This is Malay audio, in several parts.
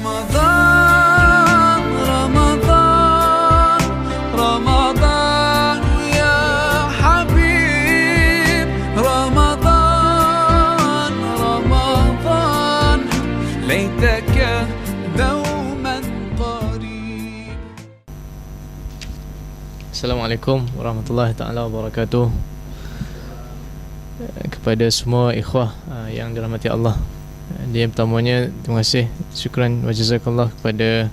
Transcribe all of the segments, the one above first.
رمضان رمضان رمضان يا حبيب رمضان رمضان ليتك دوما قريب. Assalamualaikum warahmatullahi taala wabarakatuh. Kepada semua ikhwah yang dirahmati Allah, yang pertamanya terima kasih, syukran wa jazakallah kepada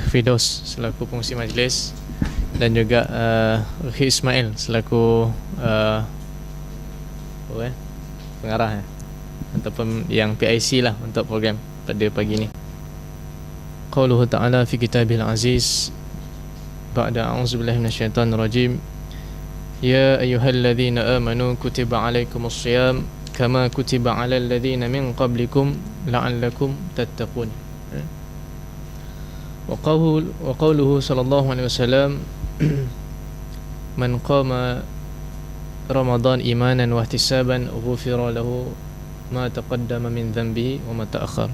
Firdaus selaku pengurusi majlis, dan juga Akhi Ismail selaku pengarah ataupun yang PIC lah untuk program pada pagi ni. Qauluhu ta'ala fi kitabil aziz ba'da a'udzubillahi minasyaitonir rajim. Ya ayyuhalladzina amanu kutiba alaikumus shiyam kama kutiba alal ladzina min qablikum la'allakum tattaqun. Wa qawluhu sallallahu alaihi wasallam man qama ramadan imanan wa ihtisaban ghufira lahu ma taqaddama min dhanbihi wa ma ta'akhkhar.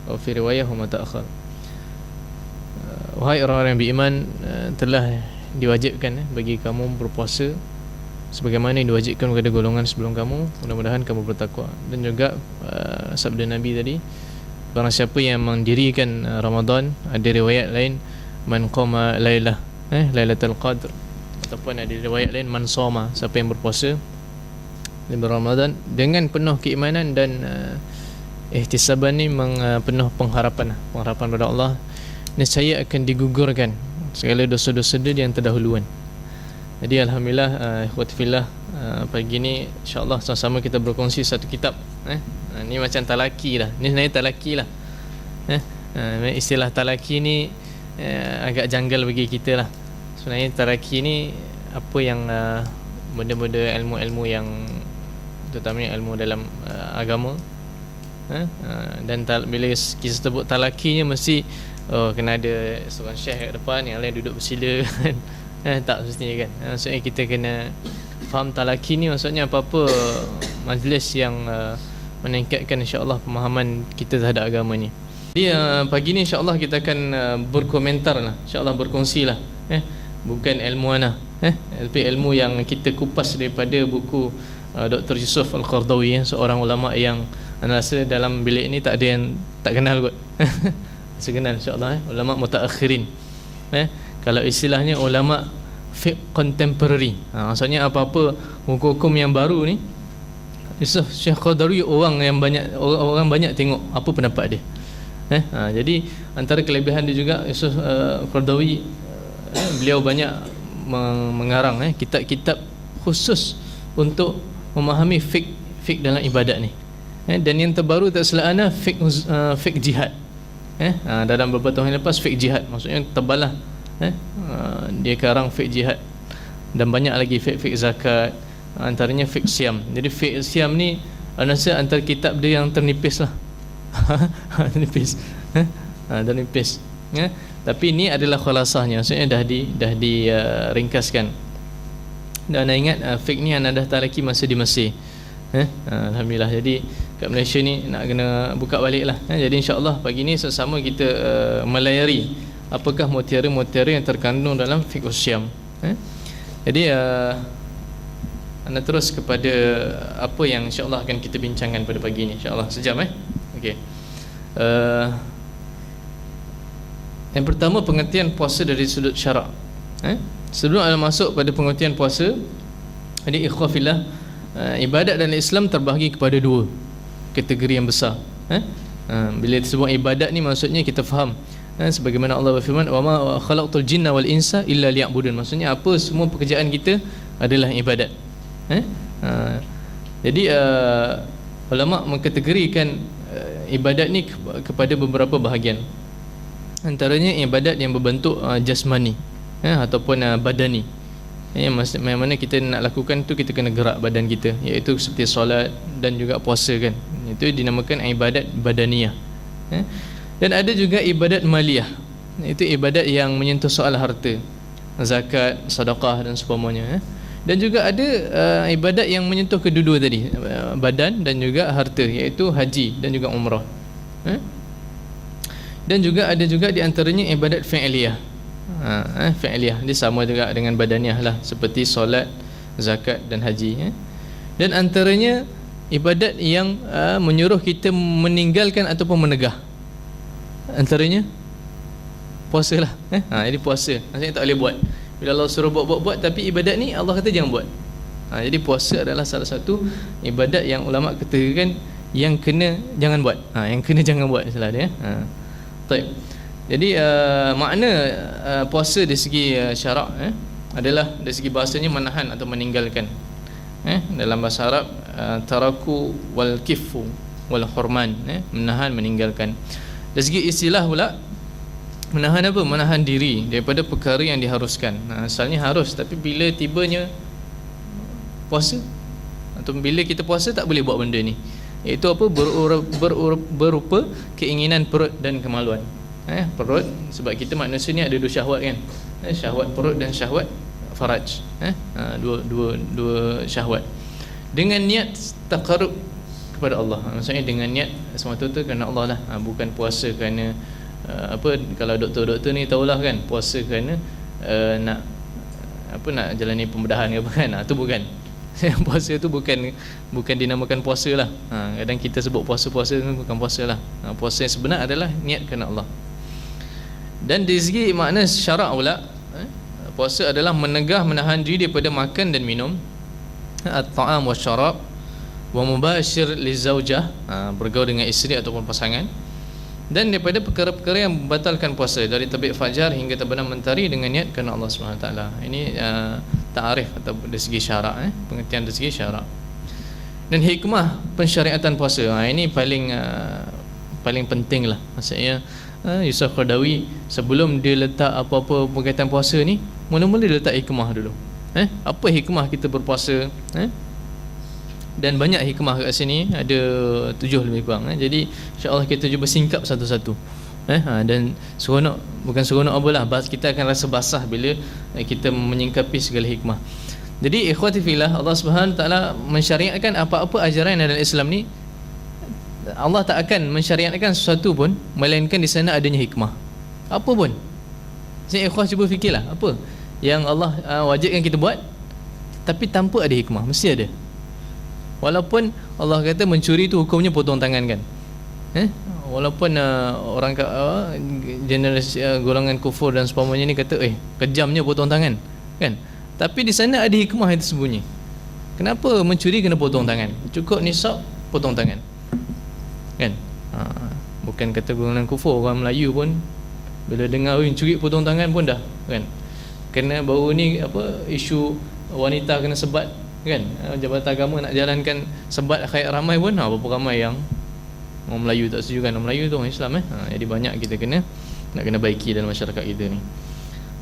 Wa fi riwayah wa ma ta'akhkhar. Wahai orang-orang yang beriman, telah diwajibkan bagi kamu berpuasa sebagaimana yang diwajibkan kepada golongan sebelum kamu, mudah-mudahan kamu bertakwa. Dan juga sabda Nabi tadi, barang siapa yang mendirikan Ramadan, ada riwayat lain man qama lailah lailatul qadr, ataupun ada riwayat lain man shoma, siapa yang berpuasa di Ramadan dengan penuh keimanan dan ihtisaban ni penuh pengharapan pada Allah, nescaya akan digugurkan segala dosa-dosa dia yang terdahuluan. Jadi alhamdulillah ikhwati fillah, pagi ni insya-Allah sama-sama kita berkongsi satu kitab. Ni macam talaki lah. Ni sebenarnya talaki lah. Istilah talaki ni agak janggal bagi kita lah. Sebenarnya talaki ni apa yang benda-benda ilmu-ilmu yang terutamanya ilmu dalam agama. Dan bila kita sebut talakinya mesti kena ada seorang syekh kat depan, yang lain duduk bersila kan. Tak mestinya kan. Maksudnya kita kena faham talaki ni maksudnya apa-apa majlis yang meningkatkan insya-Allah pemahaman kita terhadap agama ni. Jadi pagi ni insya-Allah kita akan berkomentar lah, insya-Allah berkongsi lah, bukan ilmuanah, tapi ilmu yang kita kupas daripada buku Dr. Yusuf Al-Qardawi, seorang ulama yang anda rasa dalam bilik ni tak ada yang tak kenal kot. Saya kenal insya-Allah, ulama mutaakhirin. Kalau istilahnya ulama fiqh contemporary, maksudnya apa-apa hukum-hukum yang baru ni, Yusuf Syekh Qardawi orang banyak tengok apa pendapat dia. Jadi antara kelebihan dia juga Yusuf Qardawi, beliau banyak mengarang kitab-kitab khusus untuk memahami fiqh dalam ibadat ni. Dan yang terbaru tak salah ana fiqh jihad. Dalam beberapa tahun lepas fiqh jihad, maksudnya tebalah. Dia karang fiqh jihad, dan banyak lagi fiqh zakat, antaranya fiqh siam. Jadi fiqh siam ni ana rasa antara kitab dia yang ternipis lah. Ternipis. Ternipis. Tapi ini adalah khulasahnya, maksudnya dah diringkaskan. Dan anda ingat fiqh ni anda dah talaki masa di Mesir. Alhamdulillah. Jadi kat Malaysia ni nak kena buka balik lah. Jadi insya-Allah pagi ni sama kita melayari apakah mutiara-mutiara yang terkandung dalam fiqh syam. Jadi anda terus kepada apa yang insya-Allah akan kita bincangkan pada pagi ni, insya-Allah sejam okey. Yang pertama, pengertian puasa dari sudut syarak. Sebelum anda masuk pada pengertian puasa, jadi ikhwah fillah, ibadat dalam Islam terbahagi kepada dua kategori yang besar. Bila disebut ibadat ni maksudnya kita faham, sebagaimana Allah berfirman, wa ma khalaqtul jinna wal insa illa liya'budun, maksudnya apa, semua pekerjaan kita adalah ibadat. Jadi ulama mengkategorikan ibadat ni kepada beberapa bahagian. Antaranya ibadat yang berbentuk jasmani ataupun badani. Yang mana kita nak lakukan tu kita kena gerak badan kita, iaitu seperti solat dan juga puasa kan. Itu dinamakan ibadat badaniyah. Dan ada juga ibadat maliyah. Itu ibadat yang menyentuh soal harta, zakat, sedekah dan seumpamanya. Dan juga ada ibadat yang menyentuh kedua-dua tadi, badan dan juga harta, iaitu haji dan juga umrah. Dan juga ada juga di antaranya ibadat fi'liyah. Fi'liyah dia sama juga dengan badaniah lah, seperti solat, zakat dan haji. Dan antaranya ibadat yang menyuruh kita meninggalkan ataupun menegah. Antaranya puasa lah. Jadi puasa maksudnya tak boleh buat. Bila Allah suruh buat, tapi ibadat ni Allah kata jangan buat. Jadi puasa adalah salah satu ibadat yang ulama katakan yang kena jangan buat. Yang kena jangan buat, salah dia. Baik. Jadi makna puasa dari segi syarak adalah dari segi bahasanya menahan atau meninggalkan. Dalam bahasa Arab taraku wal kifu wal hurman, menahan, meninggalkan. Dari segi istilah pula, menahan apa? Menahan diri daripada perkara yang diharuskan. Asalnya harus, tapi bila tibanya puasa atau bila kita puasa tak boleh buat benda ni. Iaitu apa? Berupa keinginan perut dan kemaluan. Perut, sebab kita manusia ni ada dua syahwat kan. Syahwat perut dan syahwat faraj. Dua syahwat. Dengan niat taqarrub kepada Allah. Maksudnya dengan niat semata-mata kerana Allah lah. Bukan puasa kerana kalau doktor-doktor ni tahulah kan, puasa kerana nak jalani pembedahan ke apa kan. Itu bukan. Puasa tu bukan dinamakan puasa lah. Kadang kita sebut puasa-puasa tu bukan puasa lah. Puasa yang sebenar adalah niat kerana Allah. Dan dari segi makna syarak pula, puasa adalah menegah, menahan diri daripada makan dan minum, at-ta'am wa syarab, wa mubashir li zaujah, bergaul dengan isteri ataupun pasangan, dan daripada perkara-perkara yang membatalkan puasa, dari terbit fajar hingga terbenam mentari dengan niat kerana Allah SWT. Ini ta'arif atau dari segi syarak, pengertian dari segi syarak. Dan hikmah pensyariatan puasa, ini paling penting lah. Maksudnya Yusuf Qaradawi sebelum dia letak apa-apa berkaitan puasa ni, mula-mula dia letak hikmah dulu. Apa hikmah kita berpuasa? Dan banyak hikmah kat sini, ada 7 lebih kurang. Jadi insya-Allah kita cuba singkap satu-satu. Dan seronok, bukan seronok apalah, kita akan rasa basah bila kita menyingkapi segala hikmah. Jadi ikhwati fillah, Allah Subhanahu taala mensyariatkan apa-apa ajaran dalam Islam ni, Allah tak akan mensyariatkan sesuatu pun melainkan di sana adanya hikmah. Apa pun. Jadi ikhwah cuba fikirlah, apa yang Allah wajibkan kita buat tapi tanpa ada hikmah, mesti ada. Walaupun Allah kata mencuri tu hukumnya potong tangan kan. Walaupun orang generasi golongan kufur dan seumpamanya ni kata kejamnya potong tangan kan. Tapi di sana ada hikmah yang tersembunyi. Kenapa mencuri kena potong tangan? Cukup nisab potong tangan. Kan? Bukan kata golongan kufur, orang Melayu pun bila dengar curi potong tangan pun dah kan. Kena baru ni isu wanita kena sebat kan. Jabatan agama nak jalankan sebat khayat ramai pun berapa ramai yang orang Melayu tak setuju kan. Orang Melayu tu orang Islam jadi banyak kita nak kena baiki dalam masyarakat kita ni.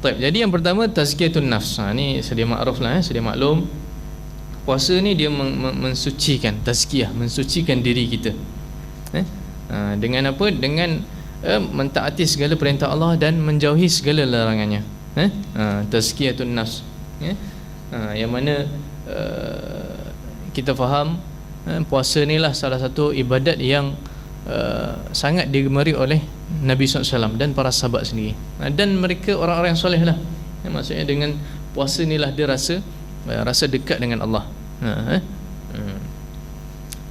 Baik, jadi yang pertama tazkiyatun nafs. Ni sedia makruf lah, sedia maklum. Puasa ni dia mensucikan, tazkiyah, mensucikan diri kita. Dengan apa? Dengan mentaati segala perintah Allah dan menjauhi segala larangannya. Tazkiyatun nafs. Yang mana kita faham puasa ni lah salah satu ibadat yang sangat digemari oleh Nabi SAW dan para sahabat sendiri, dan mereka orang-orang yang soleh lah. Maksudnya dengan puasa ni lah dia rasa dekat dengan Allah,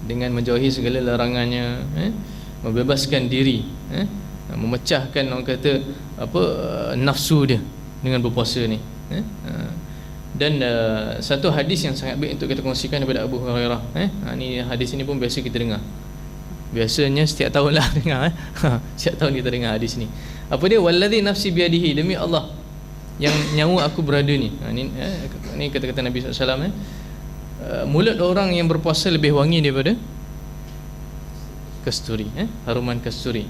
dengan menjauhi segala larangannya, membebaskan diri, memecahkan orang kata nafsu dia dengan berpuasa ni. Dan satu hadis yang sangat baik untuk kita kongsikan daripada Abu Hurairah. Ni hadis ini pun biasa kita dengar. Biasanya setiap tahun lah dengar. Setiap tahun kita dengar hadis ni. Apa dia? Wallazi nafsi biadihi, demi Allah yang nyawa aku berada ni. Ni kata-kata Nabi SAW. Mulut orang yang berpuasa lebih wangi daripada kasturi, haruman kasturi.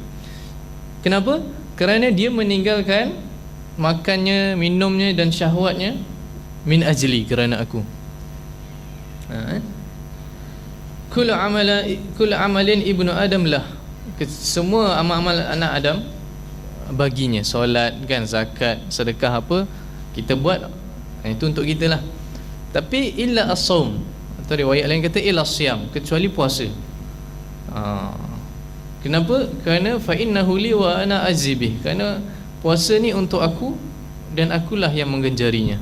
Kenapa? Kerana dia meninggalkan makannya, minumnya dan syahwatnya min ajli, kerana aku. Kullu amalin ibnu Adam lah, semua amal-amal anak Adam baginya. Solat kan, zakat, sedekah apa kita buat, itu untuk kita lah. Tapi illa as-saum, atau riwayat lain kata illa as-siyam, kecuali puasa. Kenapa? Kerana fa innahu li wa ana azibih. Kerana puasa ni untuk aku dan akulah yang menggenjarinya.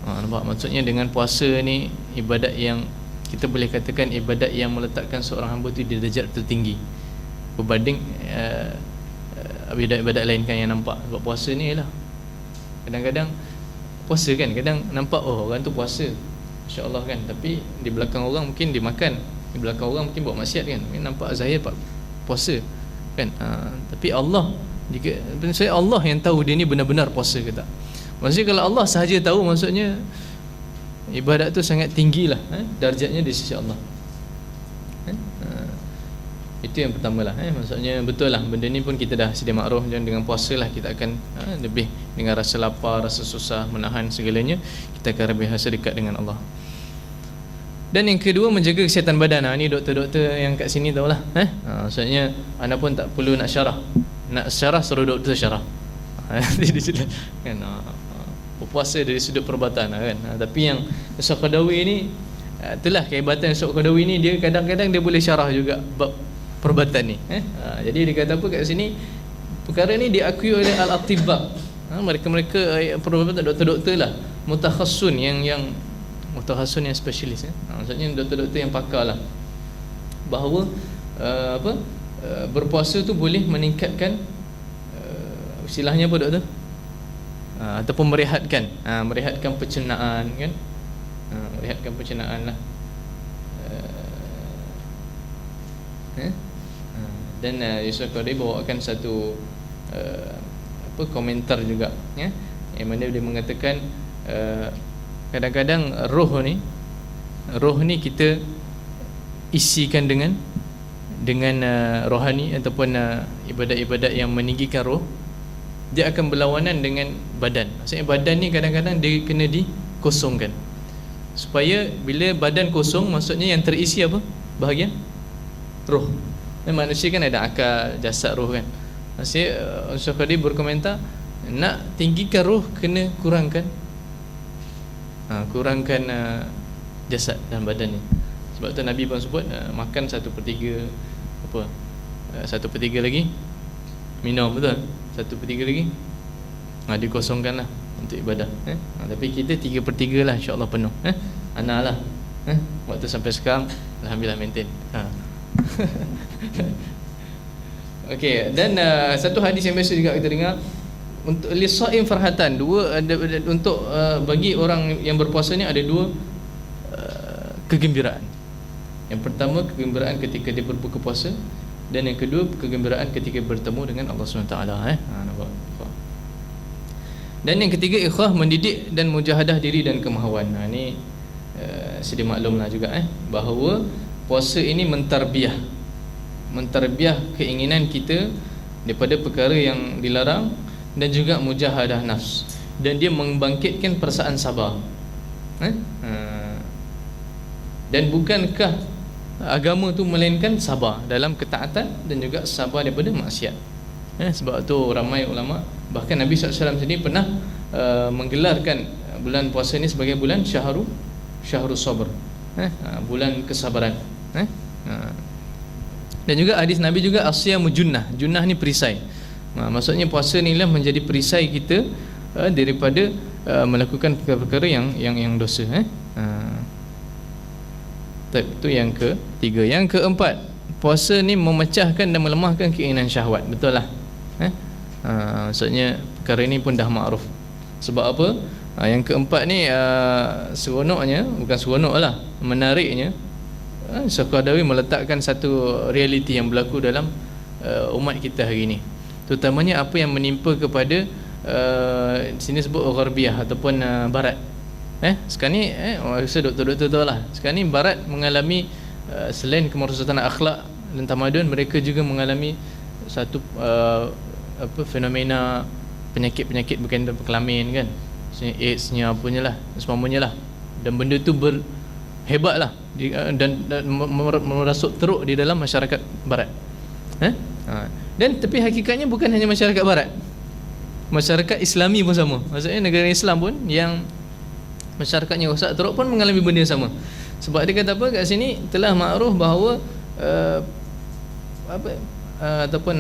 Nampak? Maksudnya dengan puasa ni ibadat yang kita boleh katakan ibadat yang meletakkan seorang hamba tu di darjat tertinggi berbanding ibadat-ibadat lain kan yang nampak. Sebab puasa ni ialah kadang-kadang puasa kan, kadang nampak oh orang tu puasa, insya-Allah kan, tapi di belakang orang mungkin dia makan, di belakang orang mungkin buat maksiat kan. Nampak zahir pak puasa kan. Tapi Allah, jika saya Allah yang tahu dia ni benar-benar puasa ke tak. Maksudnya kalau Allah sahaja tahu, maksudnya ibadat tu sangat tinggilah darjatnya di sisi Allah. Itu yang pertama lah. Maksudnya betul lah, benda ni pun kita dah sedia makruf. Dan dengan puasa lah kita akan lebih dengan rasa lapar, rasa susah, menahan segalanya, kita akan lebih rasa dekat dengan Allah. Dan yang kedua, menjaga kesihatan badan. Ni doktor-doktor yang kat sini tahulah. Maksudnya anda pun tak perlu nak syarah. Nak syarah suruh doktor syarah. Jadi kan puasa dari sudut perubatan kan. Tapi yang Syekh Qaradawi ni, itulah kehebatan Syekh Qaradawi ni, dia kadang-kadang dia boleh syarah juga bab perubatan ni. Jadi dia kata apa kat sini, perkara ni diakui oleh al-atibba. Mereka-mereka perubatan, doktor-doktor lah, mutakhassun yang mutakhassun yang spesialis. Maksudnya doktor-doktor yang pakar lah, bahawa berpuasa tu boleh meningkatkan istilahnya apa doktor? Ataupun merehatkan pencernaan kan. Merehatkan pencernaan lah. Dan Yusuf Qaradawi bawakan satu komentar juga ya, yang mana dia mengatakan kadang-kadang roh ni kita isikan dengan rohani ataupun ibadat-ibadat yang meninggikan roh, dia akan berlawanan dengan badan. Maksudnya badan ni kadang-kadang dia kena dikosongkan, supaya bila badan kosong, maksudnya yang terisi apa? Bahagian roh. Dan manusia kan ada akal, jasad, roh kan. Maksudnya Syekh Qaradawi berkomentar, nak tinggikan roh kena kurangkan jasad dan badan ni. Sebab tu Nabi pun sebut makan 1/3 apa? 1/3 lagi minum, betul? 1/3 lagi dikosongkan lah untuk ibadah. Tapi kita 3/3 lah, insya-Allah penuh. Ana lah. Waktu sampai sekarang alhamdulillah maintain. Okey, dan satu hadis yang biasa juga kita dengar, untuk lisaim farhatan, untuk bagi orang yang berpuasa ni ada dua kegembiraan. Yang pertama, kegembiraan ketika dia berbuka puasa, dan yang kedua, kegembiraan ketika bertemu dengan Allah SWT. Nampak? Dan yang ketiga, ikhlas, mendidik dan mujahadah diri dan kemahuan. Ini sedia maklumlah juga bahawa puasa ini mentarbiah keinginan kita daripada perkara yang dilarang, dan juga mujahadah nafs, dan dia membangkitkan perasaan sabar. Dan bukankah agama tu melainkan sabar dalam ketaatan dan juga sabar daripada maksiat. Sebab tu ramai ulama, bahkan Nabi SAW sendiri pernah menggelarkan bulan puasa ni sebagai bulan syahrul sabr, bulan kesabaran. Dan juga hadis Nabi juga, asyamu junnah. Junnah ni perisai. Maksudnya puasa ni lah menjadi perisai kita daripada melakukan perkara-perkara yang dosa. Itu yang ketiga. Yang keempat, puasa ni memecahkan dan melemahkan keinginan syahwat. Betul lah. Maksudnya perkara ini pun dah makruf. Sebab apa? Yang keempat ni seronoknya, bukan seronok lah, menariknya, Syekh Qaradawi meletakkan satu realiti yang berlaku dalam umat kita hari ini, terutamanya apa yang menimpa kepada sini sebut Gharbiyah ataupun Barat. Sekarang ni rasa doktor-doktor tahu lah, sekarang ni Barat mengalami selain kemerosotan akhlak dan tamadun, mereka juga mengalami satu fenomena penyakit-penyakit berkaitan berkelamin kan, AIDS-nya apunya lah, semuanya lah. Dan benda tu hebat lah, dan merasuk teruk di dalam masyarakat Barat. Dan tapi hakikatnya bukan hanya masyarakat Barat, masyarakat Islami pun sama. Maksudnya negara Islam pun yang masyarakatnya rosak teruk pun mengalami benda yang sama. Sebab dia kata apa kat sini, telah makruf bahawa ataupun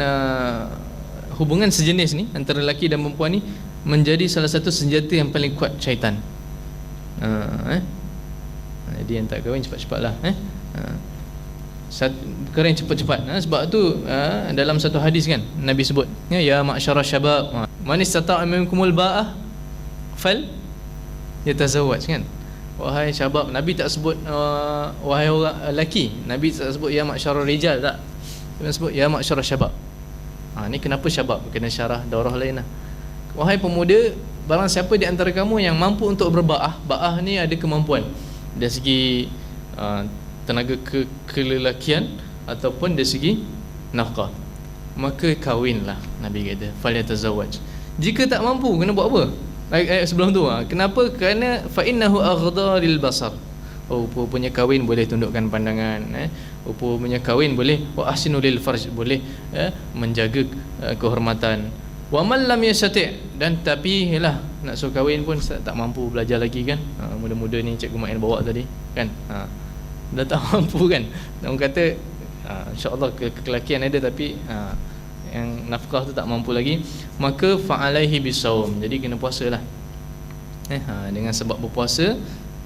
hubungan sejenis ni antara lelaki dan perempuan ni menjadi salah satu senjata yang paling kuat syaitan. Jadi yang tak kahwin cepat-cepatlah. Perkara yang cepat-cepat. Sebab tu dalam satu hadis kan Nabi sebut, ya ma'syara syabab, man istata'a minkumul ba'ah fal yatazawwaj kan. Wahai syabab, Nabi tak sebut wahai orang lelaki. Nabi tak sebut ya ma'syara rijal, tak. Dia sebut ya ma'syara syabab. Ni kenapa syabab? Kena syarah daurah lain lah. Wahai pemuda, barang siapa di antara kamu yang mampu untuk berba'ah. Ba'ah ni ada kemampuan dari segi tenaga kelelakian ataupun dari segi nafkah, maka kahwinlah. Nabi kata falyatazawwaj. Jika tak mampu, kena buat apa? Ayat sebelum tu kenapa? Kerana fa innahu aghdha lil basar. Punya kahwin boleh tundukkan pandangan, punya kahwin boleh wa ahsinu lil farj, boleh menjaga kehormatan. Wa man lam yastati', dan tapi yalah nak suruh kahwin pun tak mampu belajar lagi kan. Muda-muda ni Cikgu Mak bawa tadi kan, dah tak mampu kan. Orang kata insya-Allah kelelakian ada tapi yang nafkah tu tak mampu lagi, maka fa'alaihi bisawm, jadi kena puasalah. Dengan sebab berpuasa,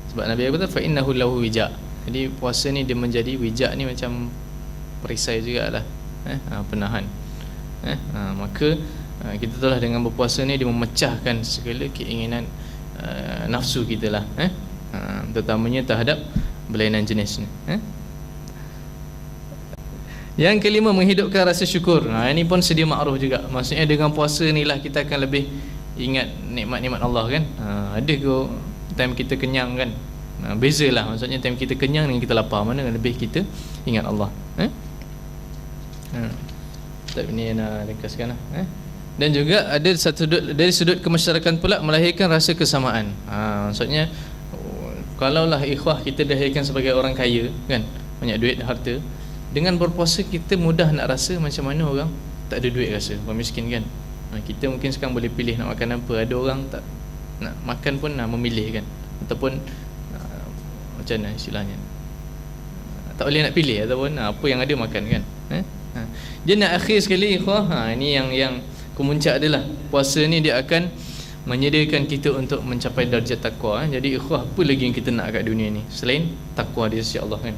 sebab Nabi kata fa innahu lahu wija', jadi puasa ni dia menjadi wija' ni macam perisai jugalah, penahan. Maka kita tahulah dengan berpuasa ni dia memecahkan segala keinginan nafsu kita lah, terutamanya terhadap berlainan jenis ni. Yang kelima, menghidupkan rasa syukur. Ini pun sedia makruf juga. Maksudnya dengan puasa ni lah kita akan lebih ingat nikmat-nikmat Allah kan. Ada ke time kita kenyang kan, bezalah. Maksudnya time kita kenyang dengan kita lapar, mana lebih kita ingat Allah. Tapi ni nak ringkaskan lah. Dan juga ada satu sudut, dari sudut kemasyarakat pula melahirkan rasa kesamaan. Maksudnya kalaulah ikhwah kita dilahirkan sebagai orang kaya kan, banyak duit, harta, dengan berpuasa kita mudah nak rasa macam mana orang tak ada duit rasa, orang miskin kan. Kita mungkin sekarang boleh pilih nak makan apa, ada orang tak nak makan pun memilih kan, ataupun macam mana istilahnya, tak boleh nak pilih ataupun apa yang ada makan kan. Dia nak akhir sekali ikhwah, ini yang kemuncak adalah puasa ni dia akan menyediakan kita untuk mencapai darjat takwa. Jadi ikhwah, apa lagi yang kita nak kat dunia ni selain takwa di sisi Allah kan.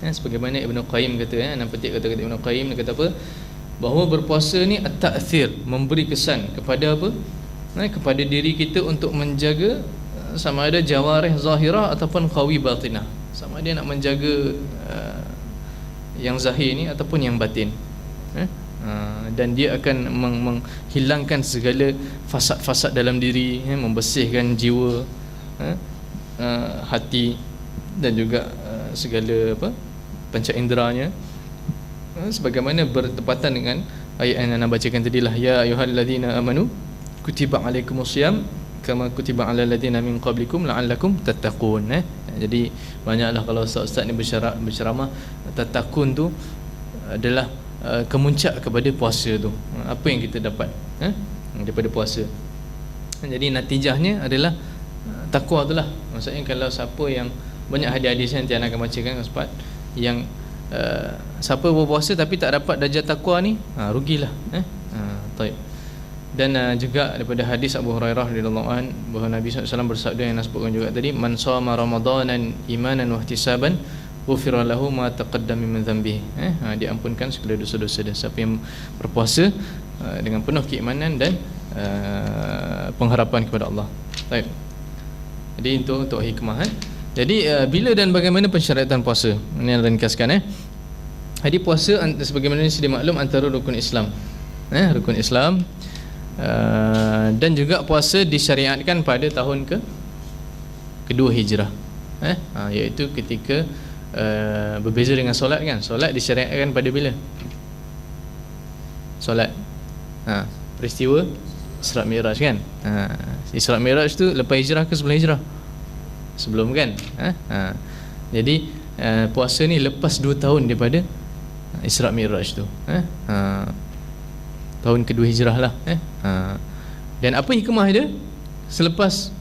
Sebagaimana Ibn Qayyim kata, enam petik kata Ibn Qayyim, dia kata apa? Bahawa berpuasa ni at-ta'thir, memberi kesan kepada apa? Kepada diri kita untuk menjaga sama ada jawarih zahirah ataupun qawi batinah. Sama ada nak menjaga yang zahir ni ataupun yang batin. Dan dia akan menghilangkan segala fasad-fasad dalam diri, membersihkan jiwa, hati dan juga segala panca inderanya, sebagaimana bertepatan dengan ayat yang anda bacakan tadi lah, ya ayyuhalladzina amanu kutiba alaikumusiyam kama kutiba alal ladzina min qablikum la'allakum tattaqun. Jadi banyaklah kalau ustaz-ustaz ni berceramah, tattaqun tu adalah kemuncak kepada puasa tu. Apa yang kita dapat daripada puasa. Jadi natijahnya adalah takwa tu lah. Maksudnya kalau siapa yang banyak hadis-hadis yang Tiana akan bacakan sempat, yang siapa berpuasa tapi tak dapat darjat takwa ni, rugilah. Baik. Dan juga daripada hadis Abu Hurairah radhiyallahu an, bahawa Nabi SAW bersabda yang sebutkan juga tadi, man shama ramadanan imanan wa ihtisaban ghufira lahu ma taqaddama min dhanbihi. Diampunkan segala dosa-dosa dia. Siapa yang berpuasa dengan penuh keimanan dan pengharapan kepada Allah. Baik. Jadi itu untuk hikmah. Jadi bila dan bagaimana pensyaratan puasa? Ini yang ringkaskan. Jadi puasa sebagaimana sedia maklum antara rukun Islam. Rukun Islam. Dan juga puasa disyariatkan pada tahun kedua hijrah. Iaitu ketika berbeza dengan solat kan. Solat disyariatkan pada bila? Solat peristiwa Isra Mi'raj kan. Isra Mi'raj tu lepas hijrah ke sebelum hijrah? Sebelum kan. Jadi puasa ni lepas 2 tahun daripada Isra Mi'raj tu. Tahun kedua hijrah lah. Dan apa hikmah dia selepas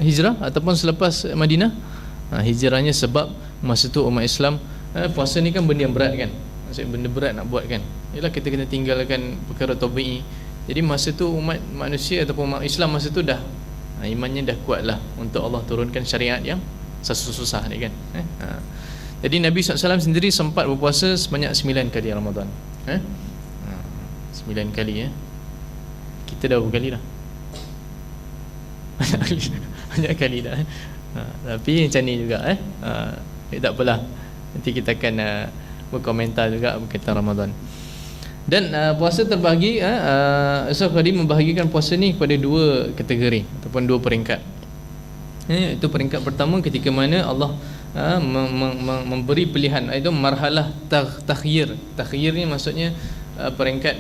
hijrah ataupun selepas Madinah? Hijrahnya sebab masa tu umat Islam, puasa ni kan benda yang berat kan. maksudnya benda berat nak buat kan. Yalah kita kena tinggalkan perkara tabi'i. Jadi masa tu umat manusia ataupun umat Islam masa tu dah imannya dah kuat lah untuk Allah turunkan syariat yang susah-susah ni kan. Jadi Nabi SAW sendiri sempat berpuasa sebanyak 9 kali Ramadan. 9 kali Kita dah berapa kali dah? Banyak kali dah. Tapi macam ni juga tak apalah. Nanti kita akan berkomentar juga berkaitan Ramadan. Dan puasa terbahagi Ustaz Khadi membahagikan puasa ni kepada dua kategori ataupun dua peringkat. Itu peringkat pertama ketika mana Allah memberi pilihan, iaitu marhalah takhyir. Takhyir ni maksudnya peringkat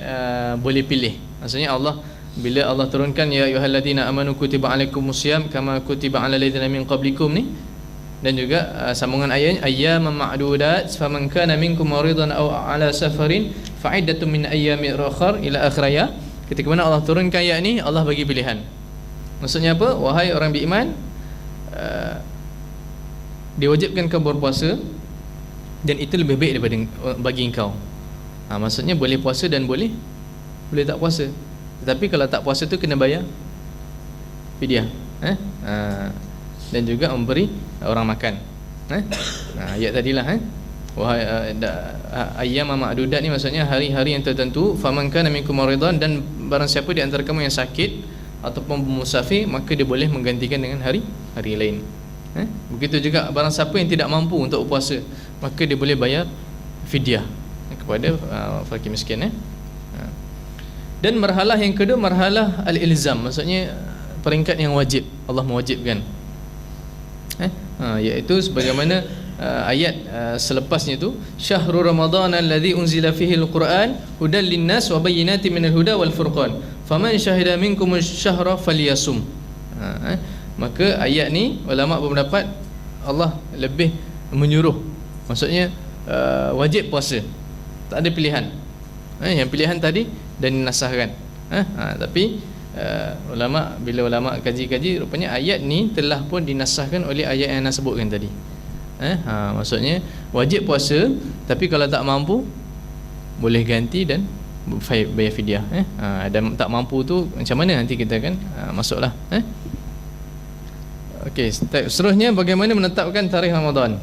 boleh pilih. Maksudnya Allah, bila Allah turunkan ya ayyuhalladzina amanu kutiba alaikumusiyam kama kutiba alal ladzina min qablikum ni, dan juga sambungan ayatnya ayyaman ma'dudat faman kana minkum maridan aw ala safarin fa'iddatun min ayyamin ukhra ila akhir ayat. Ketika mana Allah turunkan ayat ni, Allah bagi pilihan. Maksudnya apa? Wahai orang beriman, diwajibkan kau berpuasa dan itu lebih baik daripada bagi engkau. Maksudnya boleh puasa dan boleh tak puasa. Tetapi kalau tak puasa tu kena bayar fidyah. Dan juga memberi orang makan. Ayat tadilah wahai ayyam ma'dudat ni maksudnya hari-hari yang tertentu, faman kana minkum maridan, dan barang siapa di antara kamu yang sakit ataupun bermusafir, maka dia boleh menggantikan dengan hari lain. Begitu juga barang siapa yang tidak mampu untuk berpuasa, maka dia boleh bayar fidyah kepada fakir miskin. Dan marhalah yang kedua, marhalah al-ilzam, maksudnya peringkat yang wajib, Allah mewajibkan. Iaitu sebagaimana ayat selepasnya tu, syahrul ramadhan alladhi unzila fihi al-Quran hudan linnas wa bayyinatin minal huda wal furqan faman syahida minkum asy-syahra falyasum. Maka ayat ni ulama berpendapat Allah lebih menyuruh, maksudnya wajib puasa, tak ada pilihan. Yang pilihan tadi dan dinasahkan. Tapi bila ulama kaji-kaji, rupanya ayat ni telah pun dinasahkan oleh ayat yang anda sebutkan tadi. Maksudnya wajib puasa, tapi kalau tak mampu boleh ganti dan bayar fidyah. Dan tak mampu tu macam mana, nanti kita akan masuklah. Okey, seterusnya bagaimana menetapkan tarikh Ramadan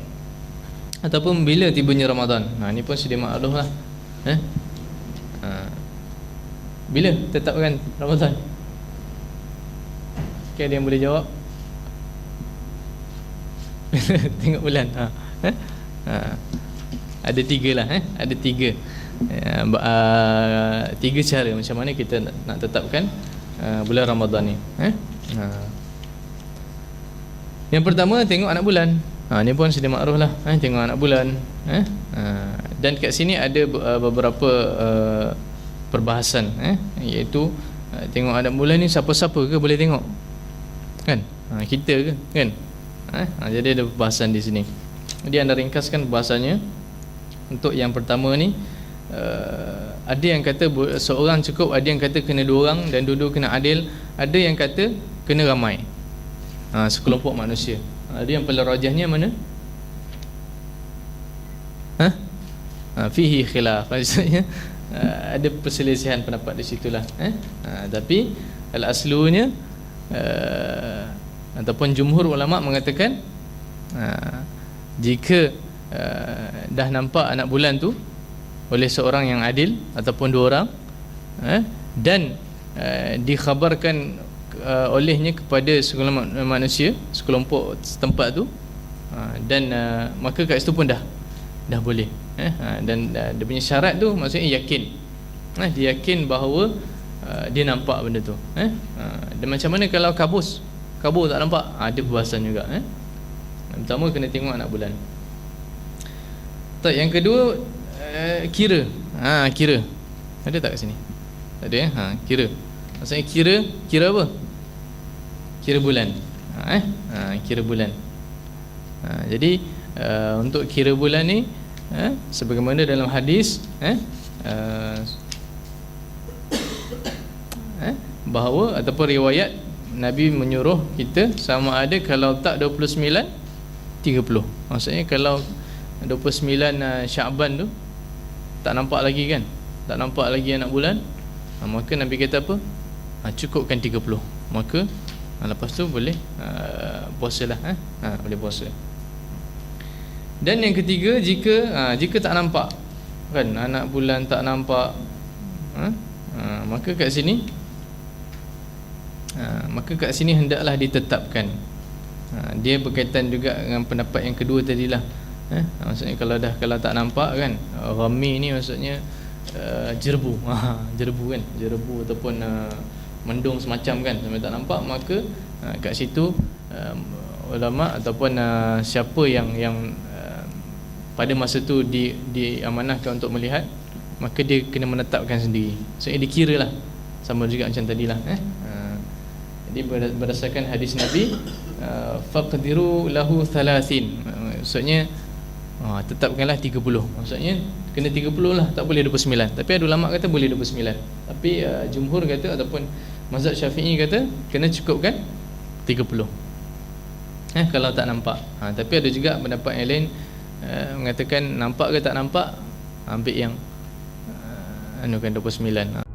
ataupun bila tibanya Ramadan. Ni pun sedia maklum lah. Bila tetapkan Ramadan? Okay, ada yang boleh jawab? Tengok bulan. Ada tiga lah. Ada tiga. Tiga cara macam mana kita nak tetapkan bulan Ramadan ni. Yang pertama, tengok anak bulan. Ni pun sedia makruf lah. Tengok anak bulan. Dan kat sini ada beberapa perbahasan, iaitu tengok anak bulan ni siapa-siapa ke boleh tengok, kan? Kita ke, kan? Jadi ada perbahasan di sini. Jadi anda ringkaskan bahasanya. Untuk yang pertama ni, ada yang kata seorang cukup, ada yang kata kena dua orang, dan dua-dua kena adil, ada yang kata kena ramai, sekelompok manusia. Ada yang paling rajahnya mana? Fihi khilaf, maksudnya ada perselisihan pendapat di situlah. Tapi al-aslunya ataupun jumhur ulama mengatakan jika dah nampak anak bulan tu oleh seorang yang adil ataupun dua orang, dan dikhabarkan olehnya kepada sekelompok manusia, sekelompok setempat tu, dan maka kat situ pun dah boleh. Dan dia punya syarat tu maksudnya yakin. Dia yakin bahawa dia nampak benda tu. Dan macam mana kalau kabur tak nampak? Ada perbahasan juga. Pertama kena tengok anak bulan. Yang kedua, kira. Kira. Ada tak kat sini? Tak ada. Kira. Maksudnya kira apa? Kira bulan. Kira bulan. Jadi untuk kira bulan ni, sebagaimana dalam hadis, bahawa ataupun riwayat Nabi menyuruh kita sama ada kalau tak 29 30. Maksudnya kalau 29 Syaban tu tak nampak lagi kan, tak nampak lagi anak bulan, maka Nabi kata apa? Cukupkan 30. Maka lepas tu boleh puasalah, boleh puasa. Dan yang ketiga, jika tak nampak kan, anak bulan tak nampak, maka kat sini hendaklah ditetapkan. Dia berkaitan juga dengan pendapat yang kedua tadilah. Maksudnya kalau tak nampak kan, rami ni maksudnya jerbu, jerbu kan, jerbu ataupun mendung semacam kan, sampai tak nampak, maka kat situ ulama ataupun siapa yang pada masa tu diamanahkan untuk melihat, maka dia kena menetapkan sendiri. Maksudnya dikira lah, sama juga macam tadilah. Jadi berdasarkan hadis Nabi, faqdiru lahu 30, maksudnya tetapkanlah 30. Maksudnya kena 30 lah, tak boleh 29. Tapi ada ulama kata boleh 29. Tapi jumhur kata ataupun mazhab Syafi'i kata kena cukupkan 30. Kalau tak nampak. Tapi ada juga pendapat yang lain mengatakan nampak ke tak nampak, ambil yang anukan 29.